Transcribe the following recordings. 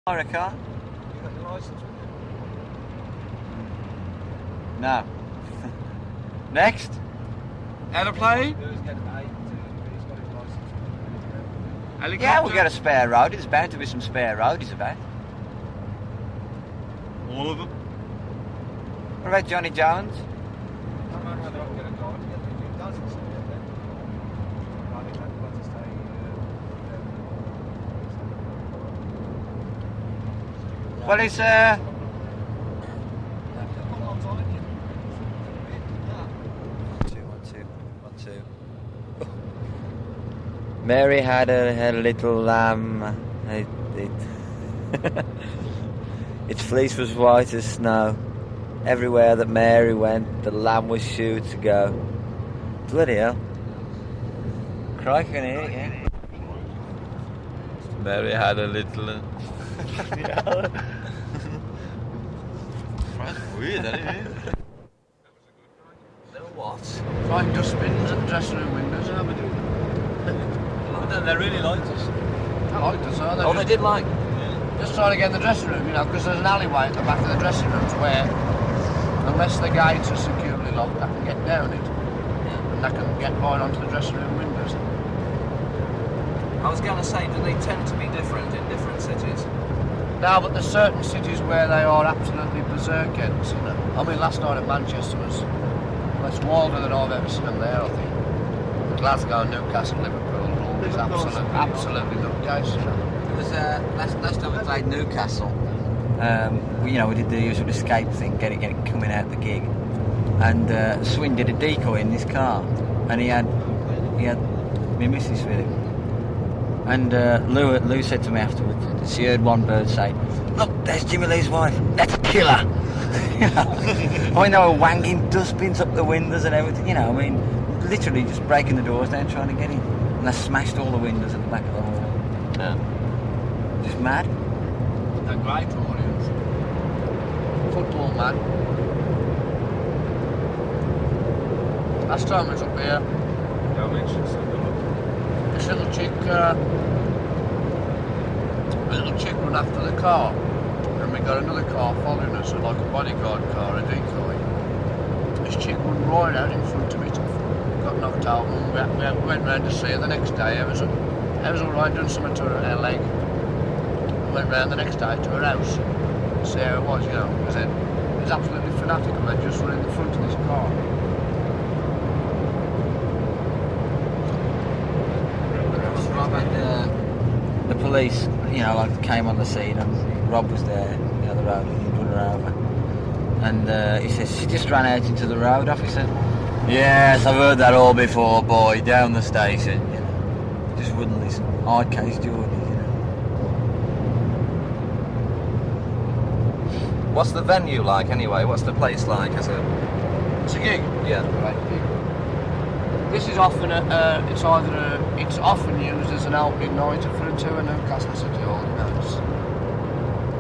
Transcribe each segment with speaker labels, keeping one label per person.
Speaker 1: Hire a car?
Speaker 2: You got your licence with you?
Speaker 1: No. Next?
Speaker 3: Aeroplane?
Speaker 2: Who's getting paid to he's got his licence with
Speaker 3: Helicopter?
Speaker 1: Yeah, we got a spare road. There's bound to be some spare roadies about.
Speaker 3: All of them?
Speaker 1: What about Johnny Jones?
Speaker 2: I don't know whether I can get a drive to get to Newcastle City then. I think I've got to stay
Speaker 1: Well, it's Two. Mary had her little lamb. Its fleece was white as snow. Everywhere that Mary went, the lamb was sure to go. Bloody hell. Crikey, can hear it, yeah.
Speaker 3: Mary had a little...
Speaker 1: That's weird, isn't it?
Speaker 3: Little what?
Speaker 4: Throwing dustbins at the dressing room windows, how we do?
Speaker 3: They really liked us.
Speaker 4: They liked us, huh?
Speaker 3: Oh, they did like...
Speaker 4: Just trying to get in the dressing room, you know, because there's an alleyway at the back of the dressing rooms where, unless the gates are securely locked, I can get down it. And I can get right onto the dressing room windows.
Speaker 5: I was going to say, do they tend to be different in different cities?
Speaker 4: No, but there's certain cities where they are absolutely berserk ends, you know. I mean, last night at Manchester was less wilder than I've ever seen them there, I think. Glasgow, Newcastle, Liverpool, all these absolutely nutcase, you know.
Speaker 1: It was last time we played Newcastle. We did the usual escape thing, get it coming out the gig, and Swin did a decoy in this car, and he had my missus with him, and Lou said to me afterwards, she heard one bird say, "Look, there's Jimmy Lee's wife. Let's kill her." I mean, they were wanging dustbins up the windows and everything. You know, I mean, literally just breaking the doors down trying to get in, and they smashed all the windows at the back of the hall.
Speaker 3: Yeah.
Speaker 1: Just mad.
Speaker 4: A great audience. Football man. Last time I was up here,
Speaker 2: I mentioned something.
Speaker 4: this little chick ran after the car, and we got another car following us, like a bodyguard car, a decoy. This chick went right out in front of it, got knocked out, and we went round to see her the next day. I was alright doing something to her leg. Went round the next day to her house, see how it was, you know, because it was absolutely fanatical, man, just running the front of this car.
Speaker 1: The police, you know, like came on the scene, and Rob was there, you know, the road, and he put her over. And he says, "She just ran out into the road, officer." "Yes, I've heard that all before, boy, down the station." You know, just wouldn't listen. Hard case, Geordie, you know.
Speaker 5: What's the venue like anyway? What's the place like? Is it?
Speaker 4: It's a gig.
Speaker 5: Yeah.
Speaker 4: Right, gig. This is often it's often used as an opening night for a tour in Newcastle City Hall. You know, it's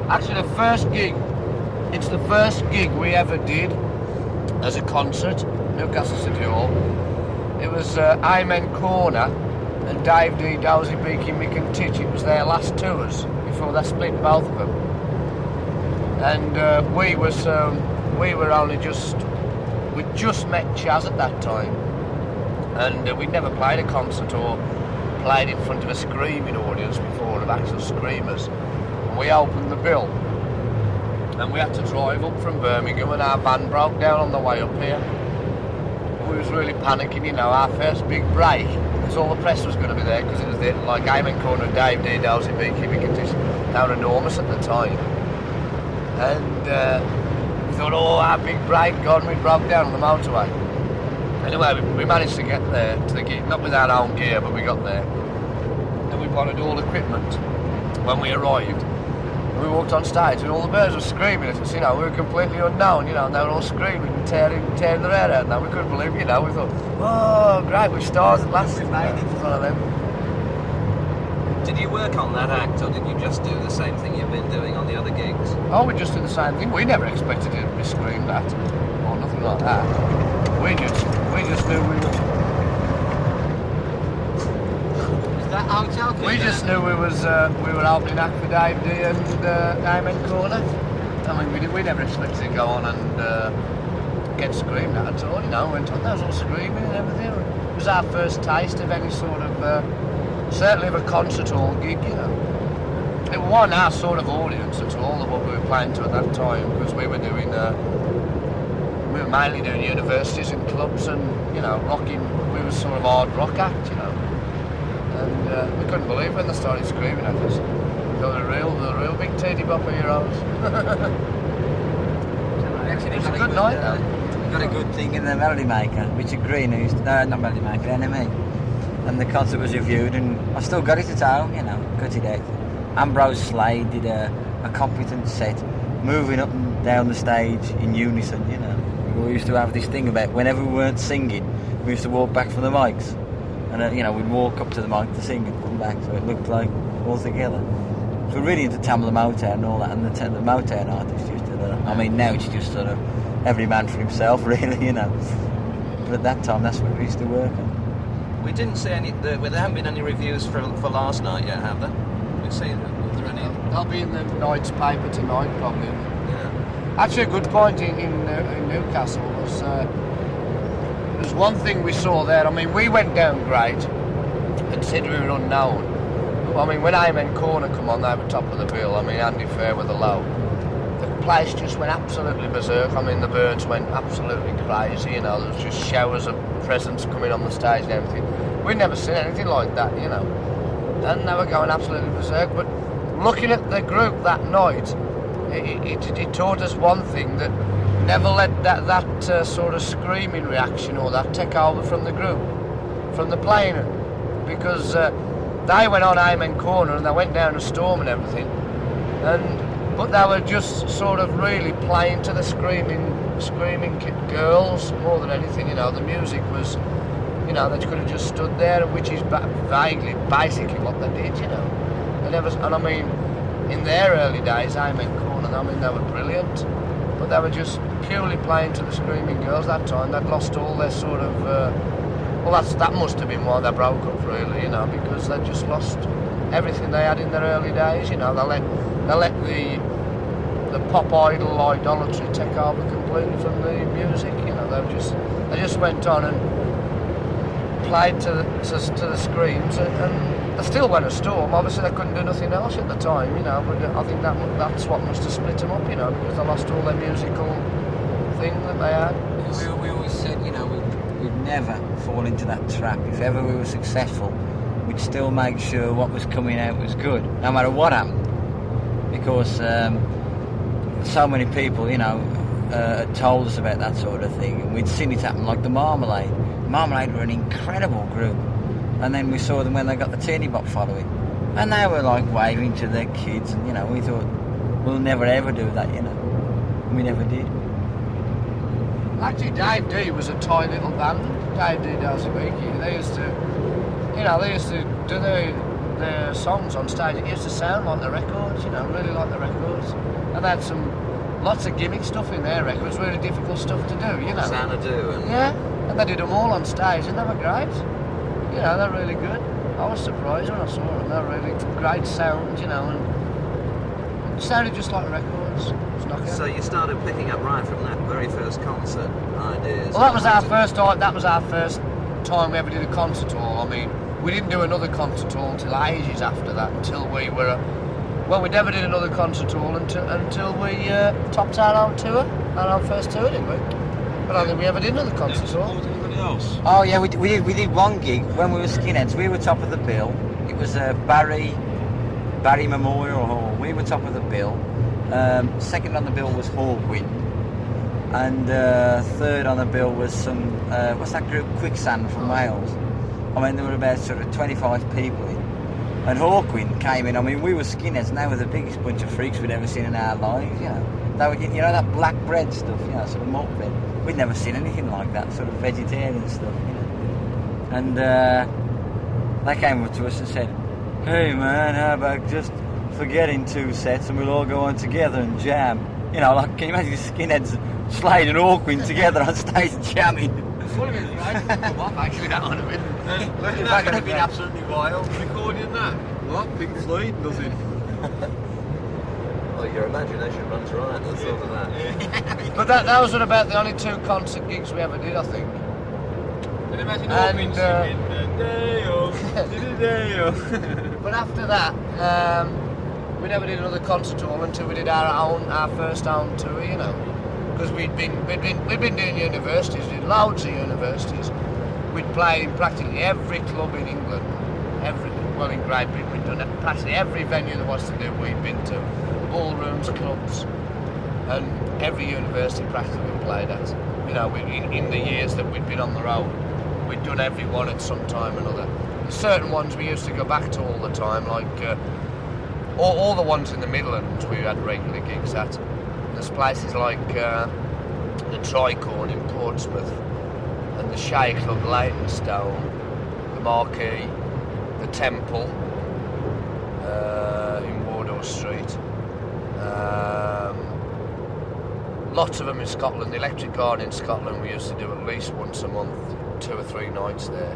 Speaker 4: actually the first gig. It's the first gig we ever did as a concert, Newcastle City Hall. It was Amen Corner and Dave Dee, Dozy, Beaky, Mick and Titch. It was their last tours before they split both of them. And we just met Chez at that time, and we'd never played a concert or played in front of a screaming audience before, of actual screamers. And we opened the bill, and we had to drive up from Birmingham, and our van broke down on the way up here. We was really panicking, you know, our first big break, because all the press was going to be there, because it was like Amen Corner Dave Dee, Dozy, Beaky, Mick and Titch. They were enormous at the time. And we thought, oh, our big break, God, we broke down on the motorway. Anyway, we managed to get there to the gig, not with our own gear, but we got there. And we wanted all equipment when we arrived. And we walked on stage and all the birds were screaming at us, you know, we were completely unknown, you know, and they were all screaming and tearing their hair out. Now we couldn't believe it, you know, we thought, oh, great, we're stars at last. It was one of them.
Speaker 5: Did you work on that act, or did you just do the same thing you've been doing on the other gigs?
Speaker 4: Oh, we just did the same thing. We never expected it to be screamed at, or nothing like that. We just knew we were.
Speaker 1: Is that hotel key?
Speaker 4: We just knew we were opening act for Dave Dee and Amen Corner. I mean, we never expected to go on and get screamed at at all, you know. Went on, there was all screaming and everything. It was our first taste of any sort of, certainly of a concert hall gig, you know. It wasn't our sort of audience at all of what we were playing to at that time, because we were doing, we were mainly doing universities and clubs and, you know, rocking. We were sort of hard rock act, you know. And we couldn't believe when they started screaming at us. They were the real big teddy bopper heroes. It was a good night though.
Speaker 1: Got a good thing in the Melody Maker, Richard Green, who's not Melody Maker, Enemy. And the concert was reviewed, and I still got it at home, you know, cut it out. Ambrose Slade did a competent set, moving up and down the stage in unison, you know. We used to have this thing about whenever we weren't singing, we used to walk back from the mics. And, you know, we'd walk up to the mic to sing and come back, so it looked like all together. So we're really into Tamla Motown and all that, and the Motown artists used to do that. I mean, now it's just sort of every man for himself, really, you know. But at that time, that's what we used to work on.
Speaker 5: We didn't see any. There haven't been any reviews for last night yet, have there? We've seen. Was there any?
Speaker 4: They'll be in the night's paper tonight, probably.
Speaker 5: Yeah.
Speaker 4: Actually, a good point in Newcastle was there's one thing we saw there. I mean, we went down great, considering we were unknown. I mean, when Amen Corner come on, they were top of the bill. I mean, Andy Fair with the low. The place just went absolutely berserk. I mean, the birds went absolutely crazy, you know. There was just showers of presents coming on the stage and everything. We'd never seen anything like that, you know. And they were going absolutely berserk. But looking at the group that night, it taught us one thing, that never let that sort of screaming reaction or that take over from the group, from the playing. Because they went on Amen Corner and they went down a storm and everything. But they were just sort of really playing to the screaming girls more than anything, you know. The music was, you know, they could have just stood there, which is basically what they did, you know. They never, and I mean, in their early days, Amen Corner, I mean, they were brilliant, but they were just purely playing to the screaming girls that time. They'd lost all their sort of, well, that must have been why they broke up, really, you know, because they just lost everything they had in their early days, you know. They let the pop idol idolatry take over completely from the music, you know. They just went on and played to the screams, and they still went a storm. Obviously they couldn't do nothing else at the time, you know, but I think that's what must have split them up, you know, because they lost all their musical thing that they had.
Speaker 1: We always said, you know, we'd never fall into that trap. If ever we were successful, we'd still make sure what was coming out was good, no matter what happened. Because so many people, you know, had told us about that sort of thing, and we'd seen it happen, like the Marmalade. Marmalade were an incredible group, and then we saw them when they got the teeny bop following, and they were like waving to their kids, and you know, we thought, we'll never ever do that, you know. And we never did.
Speaker 4: Actually, Dave Dee was a toy little band. Dave Dee, Dozy, Beaky. They used to do their songs on stage. It used to sound like the records, you know, really like the records. And they had lots of gimmick stuff in their records, really difficult stuff to do, you know.
Speaker 5: Xanadu and...
Speaker 4: Yeah, and they did them all on stage, and they were great. You know, they're really good. I was surprised when I saw them. They're really great sound, you know, and it sounded just like records.
Speaker 5: So you started picking up right from that very first concert ideas.
Speaker 4: Well, that was our first time. That was our first time we ever did a concert hall. I mean, we didn't do another concert hall until ages after that. Until we were, well, we never did another concert hall until we topped our own tour, our own first tour, didn't we? But I don't think we ever did another concert hall.
Speaker 3: What was anybody else?
Speaker 1: Oh yeah, we did one gig when we were skinheads. We were top of the bill. It was Barry Memorial Hall. We were top of the bill. Second on the bill was Hawkwind, and third on the bill was some what's that group, Quicksand from Wales. I mean, there were about sort of 25 people in, and Hawkwind came in. I mean, we were skinheads, and they were the biggest bunch of freaks we'd ever seen in our lives. You know, they were, you know, that black bread stuff, you know, sort of malt bread. We'd never seen anything like that, sort of vegetarian stuff, you know. And they came up to us and said, "Hey man, how about just forgetting 2 sets and we'll all go on together and jam." You know, like, can you imagine the skinheads, Slade and Hawkwind together on stage jamming?
Speaker 4: It would have been great. Actually, that would have been.
Speaker 3: That could have been absolutely wild. Recording that. What? Pink Slade does it.
Speaker 5: Well, your imagination runs right at the thought of that.
Speaker 4: But that was about the only 2 concert gigs we ever did, I think.
Speaker 3: And imagine
Speaker 4: And,
Speaker 3: Hawkwind singing Day-o.
Speaker 4: But after that, we never did another concert hall until we did our first own tour, you know. Because we'd been doing universities, we did loads of universities. We'd played in practically every club in England, in Great Britain, we'd done practically every venue there was to do, we'd been to. Ballrooms, clubs, and every university practically we played at. You know, in the years that we'd been on the road, we'd done every one at some time or another. And certain ones we used to go back to all the time, like all the ones in the Midlands we had regular gigs at. There's places like the Tricorn in Portsmouth, and the Chez Club, Leystone, the Marquee, the Temple in Wardour Street. Lots of them in Scotland. The Electric Garden in Scotland we used to do at least once a month, 2 or 3 nights there.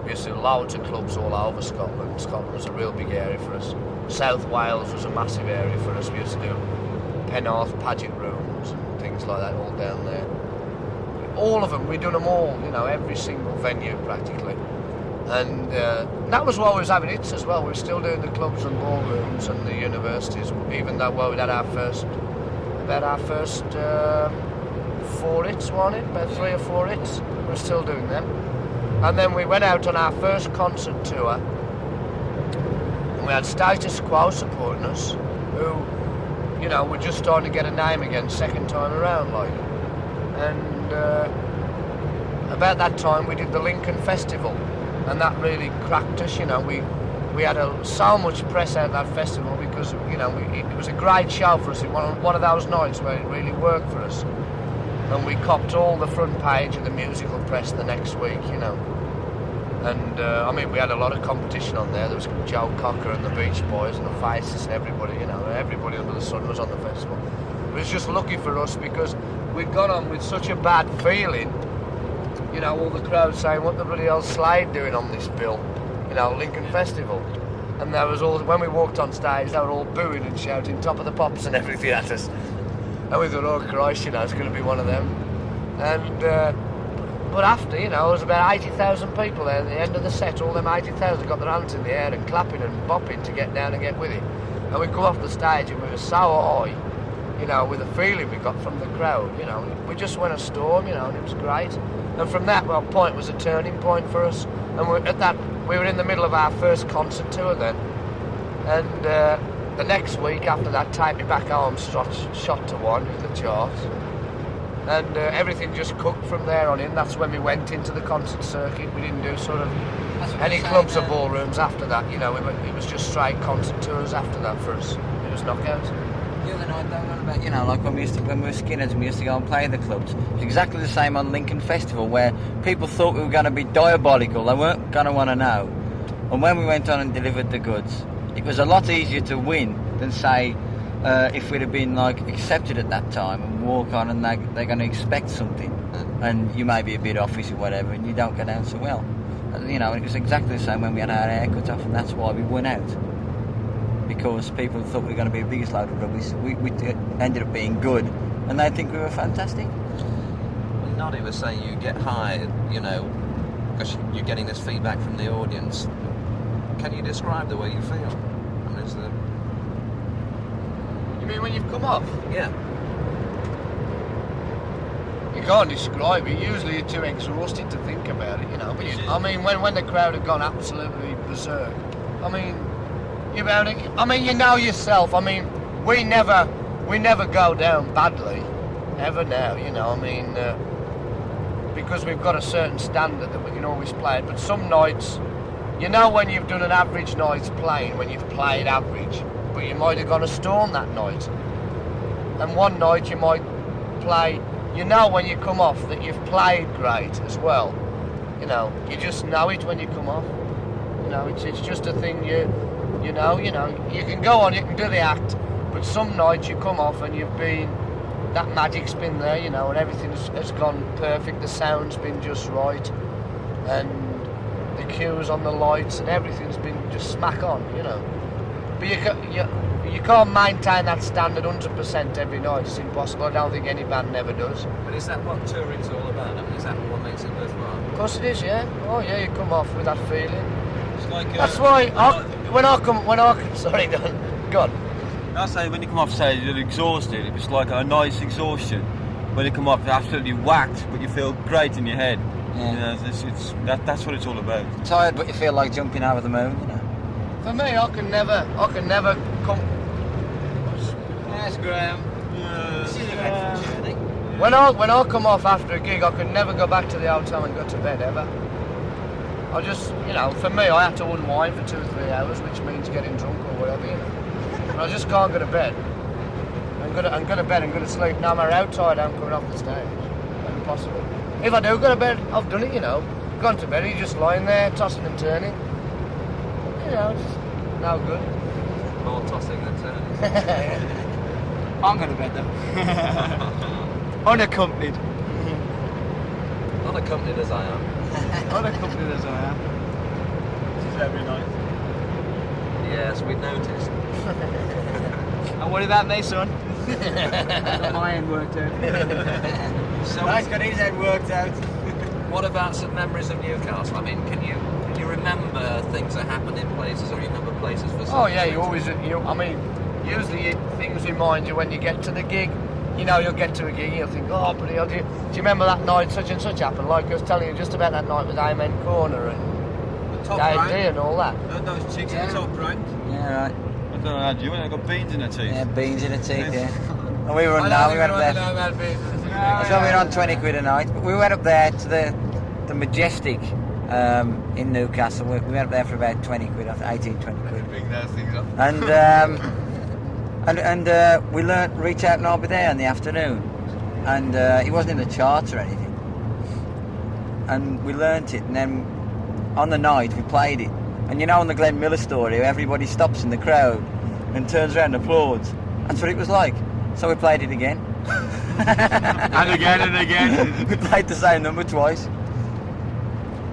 Speaker 4: We used to do loads of clubs all over Scotland. Scotland was a real big area for us. South Wales was a massive area for us. We used to do Penarth, Pagent rooms and things like that all down there. All of them, we'd done them all, you know, every single venue practically. And that was while we was having hits as well. We were still doing the clubs and ballrooms and the universities, even though we'd had our first 4 hits, wasn't it? About 3 or 4 hits. We were still doing them. And then we went out on our first concert tour, and we had Status Quo supporting us, who, you know, were just starting to get a name again, second time around, like. And about that time we did the Lincoln Festival. And that really cracked us, you know. We had so much press out of that festival because, you know, it was a great show for us. It was one of those nights where it really worked for us. And we copped all the front page of the musical press the next week, you know. And, I mean, we had a lot of competition on there. There was Joe Cocker and the Beach Boys and the Faces and everybody, you know. Everybody under the sun was on the festival. It was just lucky for us because we'd gone on with such a bad feeling. You know, all the crowd saying, what the bloody hell's Slade doing on this bill? You know, Lincoln Festival. And there was all, when we walked on stage, they were all booing and shouting, Top of the Pops and everything at us. And we thought, oh Christ, you know, it's going to be one of them. And, but after, you know, there was about 80,000 people there at the end of the set. All them 80,000 got their hands in the air and clapping and bopping to get down and get with it. And we come off the stage and we were so high, you know, with the feeling we got from the crowd, you know. We just went a storm, you know, and it was great. And from that point was a turning point for us. And we were in the middle of our first concert tour then. And the next week after that, Take Me Back Home shot to 1 in the charts. And everything just cooked from there on in. That's when we went into the concert circuit. We didn't do sort of any clubs or ballrooms after that. You know, it was just straight concert tours after that for us. It was knockouts.
Speaker 1: The other night, they were about, you know, like when we were Skinners and we used to go and play the clubs. It was exactly the same on Lincoln Festival, where people thought we were going to be diabolical. They weren't going to want to know. And when we went on and delivered the goods, it was a lot easier to win than, say, if we'd have been like accepted at that time and walk on and they're going to expect something, and you may be a bit office or whatever, and you don't go down so well. And, you know, it was exactly the same when we had our hair cut off, and that's why we won out. Because people thought we were going to be the biggest load of rubbish. We ended up being good, and they think we were fantastic.
Speaker 5: Well, Noddy was saying you get high, you know, because you're getting this feedback from the audience. Can you describe the way you feel? I mean,
Speaker 4: You mean when you've come off?
Speaker 5: Yeah.
Speaker 4: You can't describe it. Usually you're too exhausted to think about it, you know. But I mean, when the crowd had gone absolutely berserk, I mean, you know yourself. I mean, we never go down badly, ever now. You know, I mean, because we've got a certain standard that we can always play it. But some nights, you know, when you've done an average night's playing, when you've played average, but you might have got a storm that night. And one night you might play. You know when you come off that you've played great as well. You know, you just know it when you come off. You know, it's just a thing you know, you can go on, you can do the act, but some nights you come off and that magic's been there, you know, and everything has gone perfect, the sound's been just right, and the cues on the lights and everything's been just smack on, you know. But you can't maintain that standard 100% every night. It's impossible. I don't think any band ever does.
Speaker 5: But is that what touring's all about? I mean, is that what makes it worthwhile?
Speaker 4: Of course it is, yeah. Oh yeah, you come off with that feeling.
Speaker 3: It's like,
Speaker 4: That's why when I come, sorry, Don, go on.
Speaker 3: I say when you come off stage, you're exhausted. It's like a nice exhaustion. When you come off, you're absolutely whacked, but you feel great in your head.
Speaker 1: Yeah.
Speaker 3: You know, that's what it's all about.
Speaker 1: Tired, but you feel like jumping over the moon, you know.
Speaker 4: For me, I can never come.
Speaker 1: Yes, Graham. This is a dreadful journey.
Speaker 4: When I come off after a gig, I can never go back to the hotel and go to bed ever. I just, you know, for me, I have to unwind for 2 or 3 hours, which means getting drunk or whatever, you know. But I just can't go to bed. I'm go to bed and go to sleep. No matter how tired I'm coming off the stage. Impossible. If I do go to bed, I've done it, you know. Gone to bed, you're just lying there, tossing and turning. You know, it's no good.
Speaker 5: More tossing than turning.
Speaker 1: I'm going to bed though. Unaccompanied.
Speaker 5: Unaccompanied as I am.
Speaker 1: Unaccompanied as I am.
Speaker 3: This is every night.
Speaker 5: Yes, we noticed.
Speaker 1: And what about me, son? Got my end worked out.
Speaker 5: So
Speaker 1: He's got his head worked out.
Speaker 5: what about some memories of Newcastle? I mean, can you remember things that happened in places, or you remember places for some
Speaker 4: Oh yeah,
Speaker 5: reason?
Speaker 4: usually things remind you when you get to the gig. You know, you'll get to a gig and you'll think, oh, bloody hell, do you remember that night such and such happened? Like I was telling you just about that night with Amen Corner and
Speaker 3: The top
Speaker 4: Dave
Speaker 3: rank.
Speaker 4: Dee and all that.
Speaker 3: Those chicks in the top rank.
Speaker 1: Yeah, right.
Speaker 3: I don't know how you, they got beans in their teeth.
Speaker 1: Yeah, beans in the teeth, yeah. And we were
Speaker 4: I
Speaker 1: on
Speaker 4: don't
Speaker 1: we
Speaker 4: even
Speaker 1: went up
Speaker 4: know
Speaker 1: there.
Speaker 4: about beans.
Speaker 1: So we were on 20 quid a night. But we went up there to the Majestic in Newcastle. We went up there for about 20 quid, 18, 20 quid.
Speaker 3: Bring those things up.
Speaker 1: And we learnt Reach Out and I'll Be There in the afternoon. And it wasn't in the charts or anything. And we learnt it, and then on the night we played it. And you know, on the Glenn Miller story, everybody stops in the crowd and turns around and applauds. That's what it was like. So we played it again.
Speaker 3: And again and again.
Speaker 1: We played the same number twice.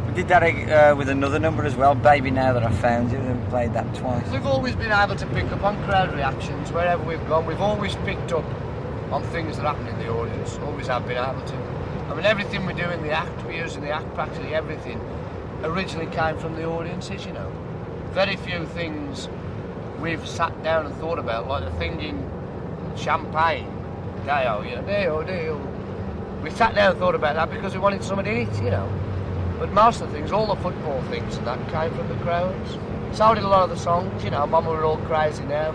Speaker 1: We did that with another number as well, Baby Now That I Found You, and we played that twice.
Speaker 4: We've always been able to pick up on crowd reactions wherever we've gone. We've always picked up on things that happen in the audience. Always have been able to. I mean, everything we do in the act, we use in the act, practically everything, originally came from the audiences, you know. Very few things we've sat down and thought about, like the thing in Champagne, Deo, you know, Deo. We sat down and thought about that because we wanted somebody in it, you know. But most of the things, all the football things and that came from the crowds. So did a lot of the songs, you know, Mama We're All Crazy Now,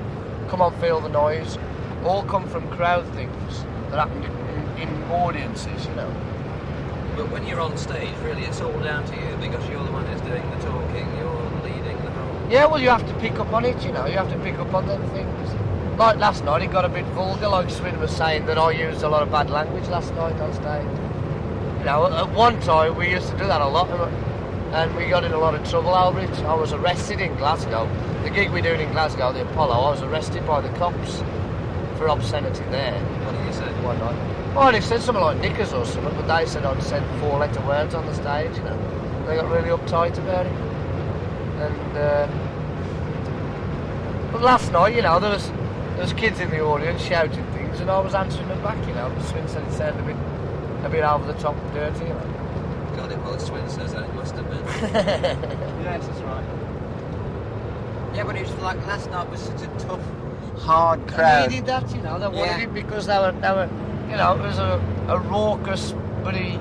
Speaker 4: Come On Feel the Noise, all come from crowd things that happened in audiences, you know.
Speaker 5: But when you're on stage, really, it's all down to you, because you're the one who's doing the talking, you're leading the whole...
Speaker 4: Yeah, well, you have to pick up on it, you know, you have to pick up on them things. Like last night, it got a bit vulgar, like Swin was saying that I used a lot of bad language last night on stage. You know, at one time, we used to do that a lot, and we got in a lot of trouble over it. I was arrested in Glasgow. The gig we doing in Glasgow, the Apollo, I was arrested by the cops for obscenity there.
Speaker 5: What did you say?
Speaker 4: One night. Well, they said something like knickers or something, but they said I'd said 4-letter words on the stage, you know. They got really uptight about it. And, but last night, you know, there was kids in the audience shouting things, and I was answering them back, you know. Swin said it sounded a bit over the top and dirty, you know.
Speaker 5: God, well, if Swin says that, it must have been.
Speaker 1: Yes, that's right. Yeah, but it was like last night was such a tough, hard crowd.
Speaker 4: And they did that, you know. They wanted it because they were, you know, it was a raucous, bloody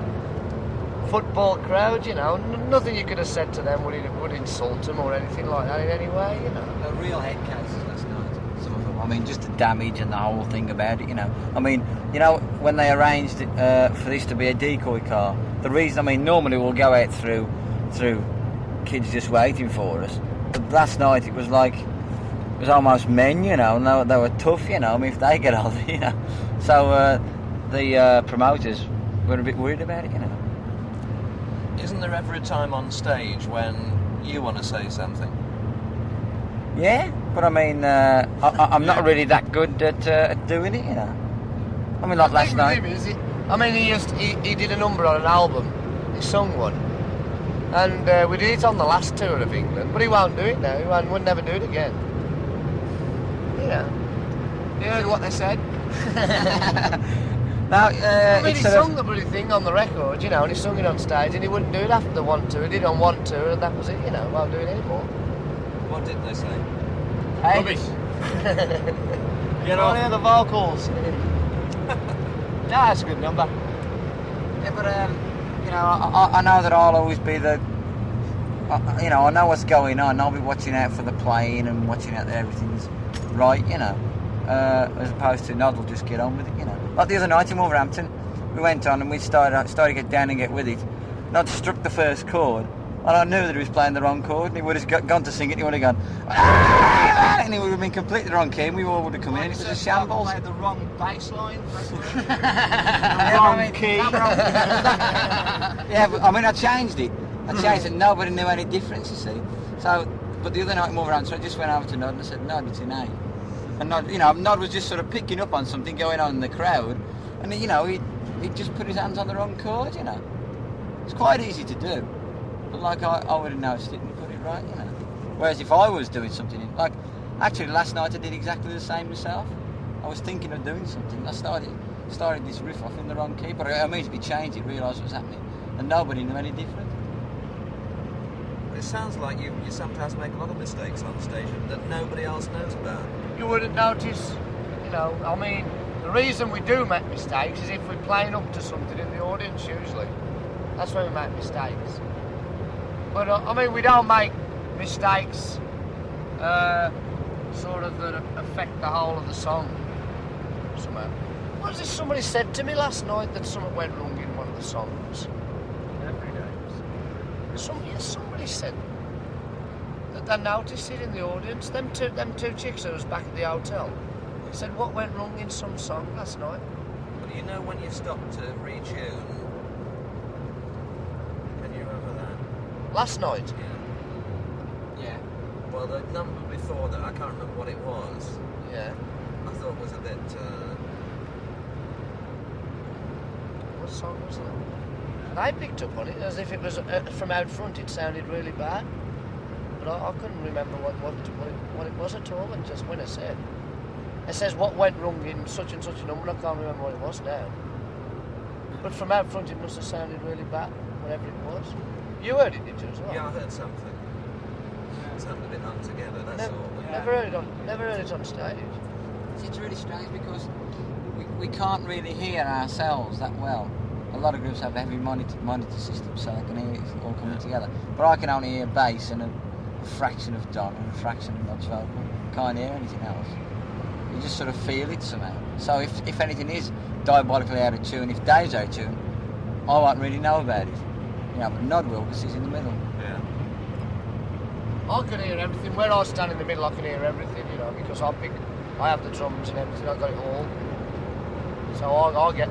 Speaker 4: football crowd, you know. Nothing you could have said to them would insult them or anything like that in any way, you know.
Speaker 1: A real head cases last night. Some of them. I mean, just the damage and the whole thing about it, you know. I mean, you know, when they arranged it, for this to be a decoy car, the reason, I mean, normally we'll go out through kids just waiting for us. But last night it was like, it was almost men, you know, and they were tough, you know. I mean, if they get older, you know. So the promoters were a bit worried about it, you know.
Speaker 5: Isn't there ever a time on stage when you want to say something?
Speaker 1: Yeah, but I mean, I'm not really that good at doing it, you know. I mean, like last night.
Speaker 4: He did a number on an album. He sung one, And we did it on the last tour of England, but he won't do it now. He would never do it again. Yeah. You heard what they said?
Speaker 1: Now,
Speaker 4: I mean, he sung the bloody thing on the record, you know, and he sung it on stage, and he wouldn't do it after the one tour. He did it on one tour, and that was it, you know. Won't do it anymore.
Speaker 5: What did they say?
Speaker 1: Hey.
Speaker 2: Rubbish.
Speaker 4: Get on here, the vocals. That's a good number.
Speaker 1: Yeah, but you know, I know that I'll always be the. You know, I know what's going on. I'll be watching out for the playing and watching out that everything's right. You know, as opposed to Nod will just get on with it. You know, like the other night in Wolverhampton, we went on and we started to get down and get with it. Nod struck the first chord, and I knew that he was playing the wrong chord. And he would have gone to sing it. And he would have gone, and he would have been completely the wrong key. And we all would have come in. It was a shambles.
Speaker 4: Played the wrong bass line.
Speaker 1: Wrong key. Yeah, but I mean, I changed it. I changed it. Nobody knew any difference, you see. So, but the other night in Wolverhampton, I just went over to Nod and I said, Nod, it's in A. And Nod, you know, Nod was just sort of picking up on something going on in the crowd, and you know, he just put his hands on the wrong chord, you know. It's quite easy to do, but like I would have noticed it and put it right, you know. Whereas if I was doing something, like actually last night I did exactly the same myself. I was thinking of doing something. I started this riff off in the wrong key, but I immediately changed it, realised what was happening, and nobody knew any different.
Speaker 5: It sounds like you sometimes make a lot of mistakes on stage that nobody else knows about.
Speaker 4: You wouldn't notice, you know, I mean, the reason we do make mistakes is if we're playing up to something in the audience, usually. That's when we make mistakes. But, I mean, we don't make mistakes sort of that affect the whole of the song. Somehow. What was this somebody said to me last night that something went wrong in one of the songs?
Speaker 2: Every day.
Speaker 4: Somebody said that they noticed it in the audience. Them two chicks that was back at the hotel said what went wrong in some song last night.
Speaker 5: But you know when you stop to retune? Can you remember that?
Speaker 4: Last night?
Speaker 1: Yeah.
Speaker 5: Well, the number before that, I can't remember what it was.
Speaker 4: Yeah.
Speaker 5: I thought was a bit...
Speaker 4: What song was that? And I picked up on it as if it was from out front. It sounded really bad, but I couldn't remember what it was at all. And just when it says what went wrong in such and such a number, I can't remember what it was now. But from out front, it must have sounded really bad, whatever it was. You heard it, did you, as well?
Speaker 5: Yeah, I heard something. It sounded a bit untogether, that's all.
Speaker 4: Never heard it on stage.
Speaker 1: It's really strange because we can't really hear ourselves that well. A lot of groups have heavy monitor systems so they can hear it all coming together. But I can only hear bass and a fraction of Don and a fraction of Nod's vocal. Can't hear anything else. You just sort of feel it somehow. So if anything is diabolically out of tune, if Dave's out of tune, I won't really know about it. You know, but Nod will because he's in the middle.
Speaker 5: Yeah.
Speaker 4: I can hear everything. Where I stand in the middle, I can hear everything, you know, because I have the drums and everything. I've got it all. So I get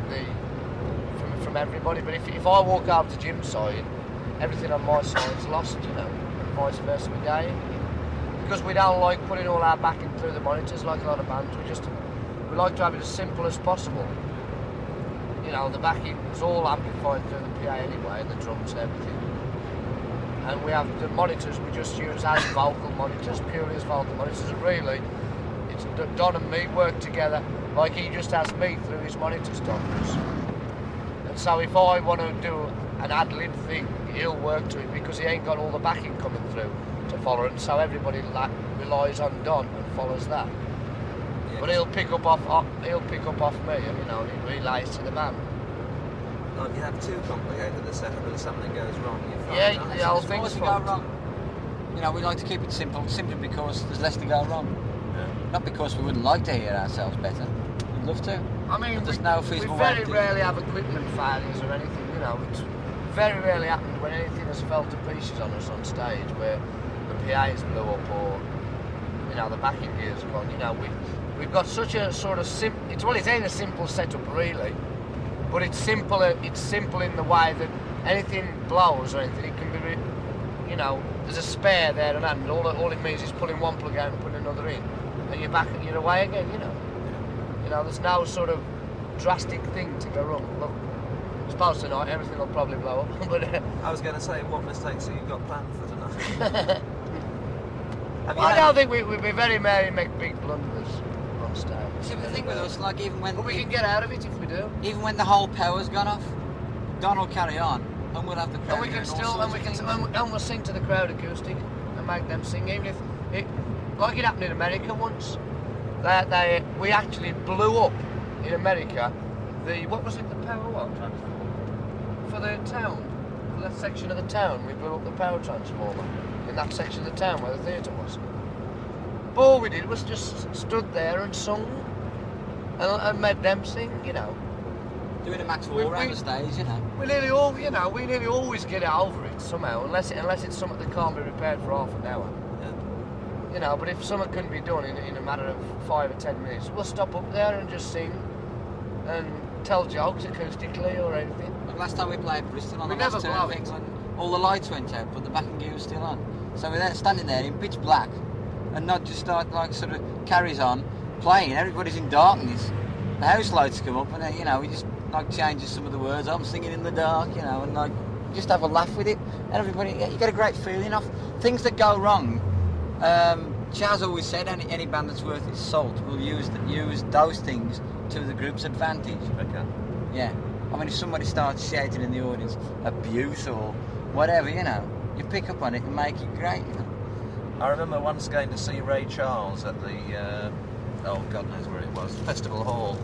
Speaker 4: from everybody. But if I walk out to Jim's side, everything on my side's lost, you know, and vice versa again. Because we don't like putting all our backing through the monitors like a lot of bands. We like to have it as simple as possible. You know, the backing is all amplified through the PA anyway, and the drums and everything. And we have the monitors we just use as vocal monitors, purely as vocal monitors. And really, it's Don and me work together like he just has me through his monitors, Don does. And so if I want to do an ad-lib thing, he'll work to it because he ain't got all the backing coming through to follow it. And so everybody relies on Don and follows that.
Speaker 5: Yeah,
Speaker 4: But he'll pick up off me, you know, and he relays to the band.
Speaker 5: Like you have too complicated a setup and something goes wrong, you find
Speaker 4: Yeah,
Speaker 5: out.
Speaker 4: the whole
Speaker 1: There's
Speaker 4: thing's
Speaker 1: always to go
Speaker 4: fucked.
Speaker 1: wrong. You know, we like to keep it simple, simply because there's less to go wrong.
Speaker 5: Yeah.
Speaker 1: Not because we wouldn't like to hear ourselves better. We'd love to.
Speaker 4: I mean,
Speaker 1: But there's
Speaker 4: we,
Speaker 1: no
Speaker 4: we
Speaker 1: feasible way
Speaker 4: very
Speaker 1: to do it.
Speaker 4: rarely have equipment failures or anything, you know. It's very rarely happened when anything has fell to pieces on us on stage where the PA's blew up or, you know, the backing gear's gone. You know, we've got such a sort of it ain't a simple setup really, but it's simple in the way that anything blows or anything, it can be, you know, there's a spare there and that, and all it means is pulling one plug out and putting another in, and you're back and you're away again, you know. You know, there's no sort of drastic thing to go wrong. Look, suppose tonight everything will probably blow up. But
Speaker 5: I was going to say, what mistakes have you got planned for tonight?
Speaker 4: I don't think we'd be very merry make big blunders on stage.
Speaker 1: See, but the thing with us, like even when
Speaker 4: But we can get out of it if we do.
Speaker 1: even when the whole power's gone off, Don will carry on, and we'll have the crowd.
Speaker 4: And we can still, and we'll sing to the crowd acoustic and make them sing, even if it, like it happened in America once. We actually blew up in America. What was it? The power what? For the town, for that section of the town, we blew up the power transformer in that section of the town where the theatre was. But all we did was just stood there and sung and made them sing, you know.
Speaker 1: Doing a max war around the stage, you know.
Speaker 4: We nearly always get over it somehow, unless it's something that can't be repaired for half an hour.
Speaker 5: Yeah.
Speaker 4: You know, but if something couldn't be done in a matter of 5 or 10 minutes, we'll stop up there and just sing and tell jokes acoustically or anything.
Speaker 1: Like last time we played Bristol on
Speaker 4: We
Speaker 1: the last
Speaker 4: never
Speaker 1: tour,
Speaker 4: blow
Speaker 1: I think,
Speaker 4: it.
Speaker 1: when all the lights went out, but the backing gear was still on. So we're there, standing there in pitch black, and Nod just sort of carries on playing. Everybody's in darkness. The house lights come up, and then, you know, we just changes some of the words. I'm singing in the dark, you know, and just have a laugh with it. And everybody, you get a great feeling off things that go wrong. Chez always said any band that's worth its salt will use those things to the group's advantage.
Speaker 5: Okay.
Speaker 1: Yeah. I mean, if somebody starts shouting in the audience abuse or whatever, you know, you pick up on it and make it great, you know.
Speaker 5: I remember once going to see Ray Charles at the, God knows where it was, Festival Hall,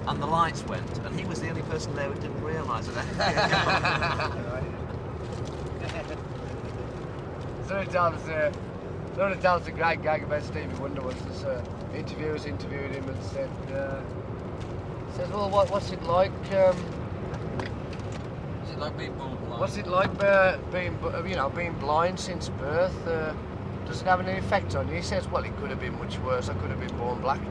Speaker 5: and the lights went, and he was the only person there who didn't realise that.
Speaker 4: Somebody tells the great gag about Stevie Wonder was this interviewers interviewed him and said, well, what's it like?
Speaker 1: Is it like being born blind?
Speaker 4: What's it like being blind since birth? Does it have any effect on you? He says, well, it could have been much worse. I could have been born black.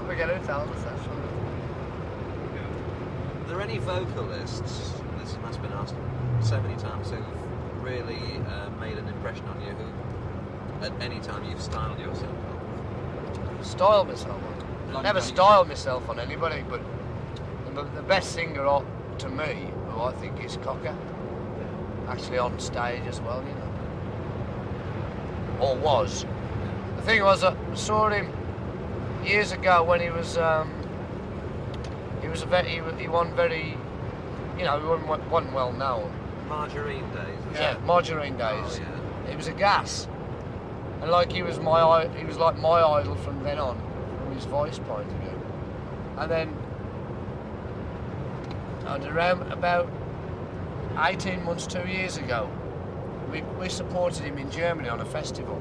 Speaker 4: We get to tell us that.
Speaker 5: Are there any vocalists, this has been asked so many times, who've really made an impression on you, who at any time you've styled yourself on?
Speaker 4: Style myself on? Never styled myself on anybody, but the best singer to me, who I think is Cocker, actually on stage as well, you know. Or was. The thing was, I saw him years ago when he was he won very, you know, he wasn't well known.
Speaker 5: Margarine Days.
Speaker 4: Yeah, Margarine Days.
Speaker 5: Oh, yeah.
Speaker 4: He was a gas, and like he was like my idol from then on, from his voice point of view. And then, around about 18 months, 2 years ago, we supported him in Germany on a festival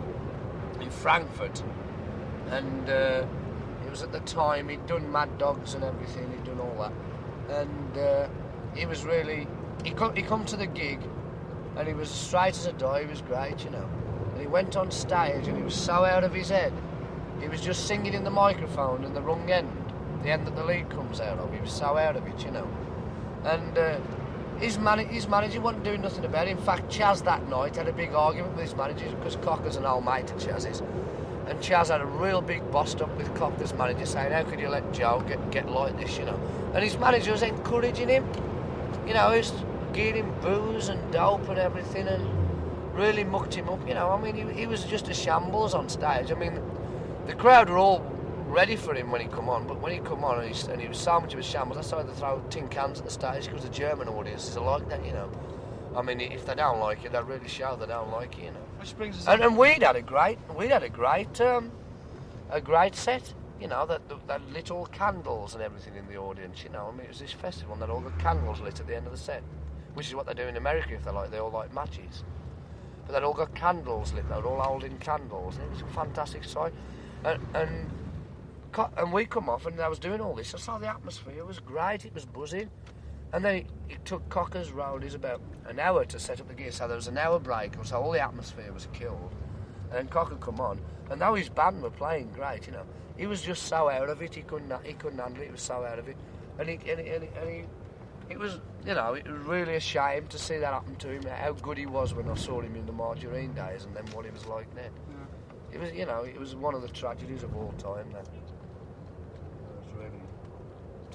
Speaker 4: in Frankfurt, and it was at the time he'd done Mad Dogs and everything, he'd done all that, and he was really, he come to the gig, and he was straight as a die. He was great, you know, and he went on stage and he was so out of his head, he was just singing in the microphone in the wrong end, the end that the lead comes out of. He was so out of it, you know, and his manager wasn't doing nothing about it. In fact, Chez that night had a big argument with his manager, because Cocker's an old mate to Chez's. And Chez had a real big bust up with Cocker's manager, saying, how could you let Joe get like this, you know? And his manager was encouraging him. You know, he was giving him booze and dope and everything, and really mucked him up, you know. I mean, he was just a shambles on stage. I mean, the crowd were all ready for him when he come on, but when he come on and he was so much of a shambles, that's why they throw tin cans at the stage, because the German audiences are like that, you know. I mean, if they don't like it, they really show they don't like it, you know.
Speaker 2: Which brings us
Speaker 4: And we'd had a great set, you know, that lit all candles and everything in the audience, you know. I mean, it was this festival and they had all the candles lit at the end of the set, which is what they do in America if they all light matches. But they'd all got candles lit, they were all holding candles, and it was a fantastic sight. And we come off and I was doing all this. I saw the atmosphere was great, it was buzzing. And then it took Cocker's roadies about an hour to set up the gear, so there was an hour break, so all the atmosphere was killed. And then Cocker come on, and though his band were playing great, you know, he was just so out of it, he couldn't handle it, he was so out of it. And it was, you know, it was really a shame to see that happen to him, how good he was when I saw him in the Margarine Days, and then what he was like then. Yeah. It was, you know, it was one of the tragedies of all time then.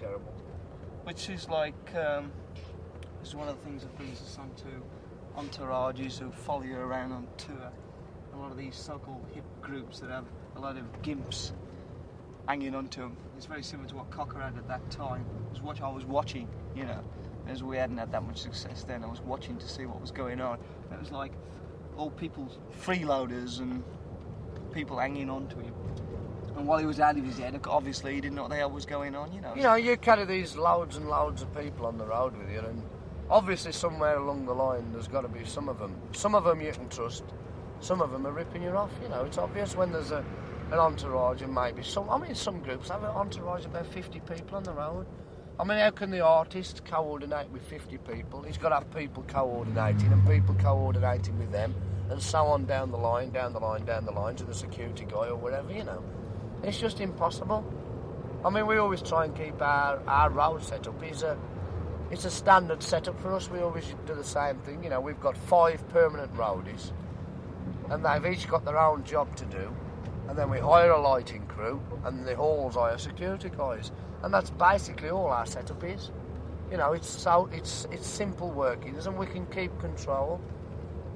Speaker 4: terrible.
Speaker 6: Which is like, is one of the things that brings us onto entourages who follow you around on tour. A lot of these so-called hip groups that have a lot of gimps hanging onto them. It's very similar to what Cocker had at that time. I was watching, you know, as we hadn't had that much success then. I was watching to see what was going on. It was like all people, freeloaders and people hanging onto him. And while he was out of his head, obviously he didn't know what the hell was going on, you know.
Speaker 4: You know, you carry these loads and loads of people on the road with you, and obviously somewhere along the line there's got to be some of them. Some of them you can trust, some of them are ripping you off, you know. It's obvious when there's an entourage, and maybe some groups have an entourage of about 50 people on the road. I mean, how can the artist coordinate with 50 people? He's got to have people coordinating and people coordinating with them, and so on down the line to the security guy or whatever, you know. It's just impossible. I mean, we always try and keep our road setup. It's a standard setup for us. We always do the same thing. You know, we've got 5 permanent roadies, and they've each got their own job to do. And then we hire a lighting crew, and the halls hire security guys. And that's basically all our setup is. You know, it's simple workings, and we can keep control.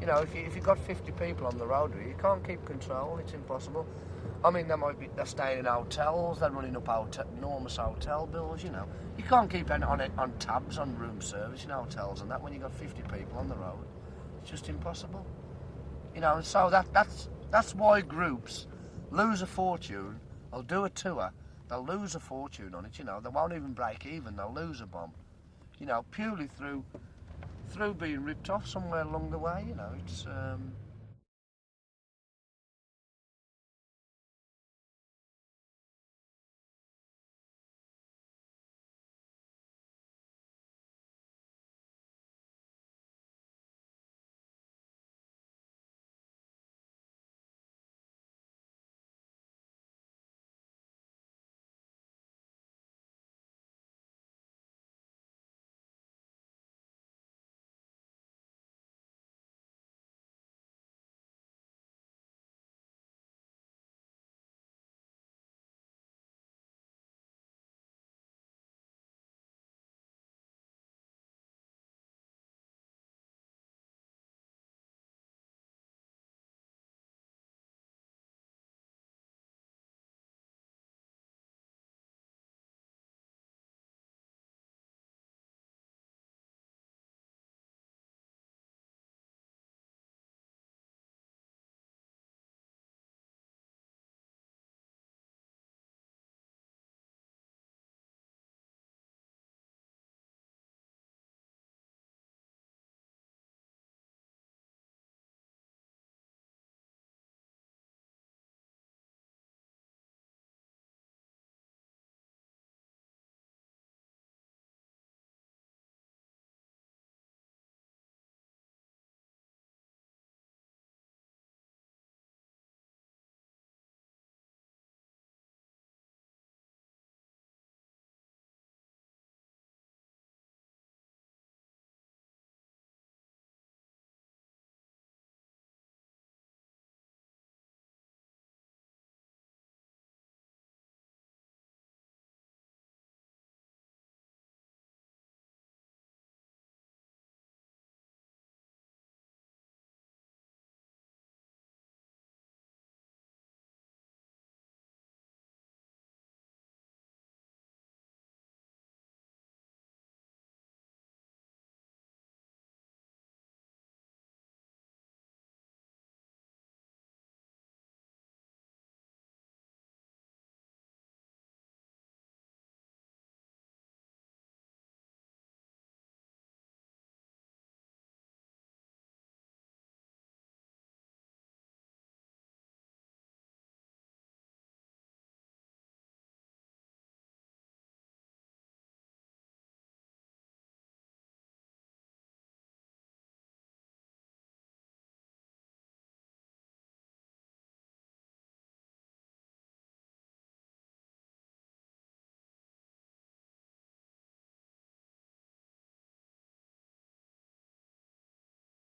Speaker 4: You know, if you've got 50 people on the road, you can't keep control. It's impossible. I mean, they're staying in hotels, they're running up enormous hotel bills, you know. You can't keep on tabs on room service in hotels and that when you've got 50 people on the road. It's just impossible. You know, and so that's why groups lose a fortune. They'll do a tour, they'll lose a fortune on it, you know. They won't even break even, they'll lose a bomb. You know, purely through being ripped off somewhere along the way, you know.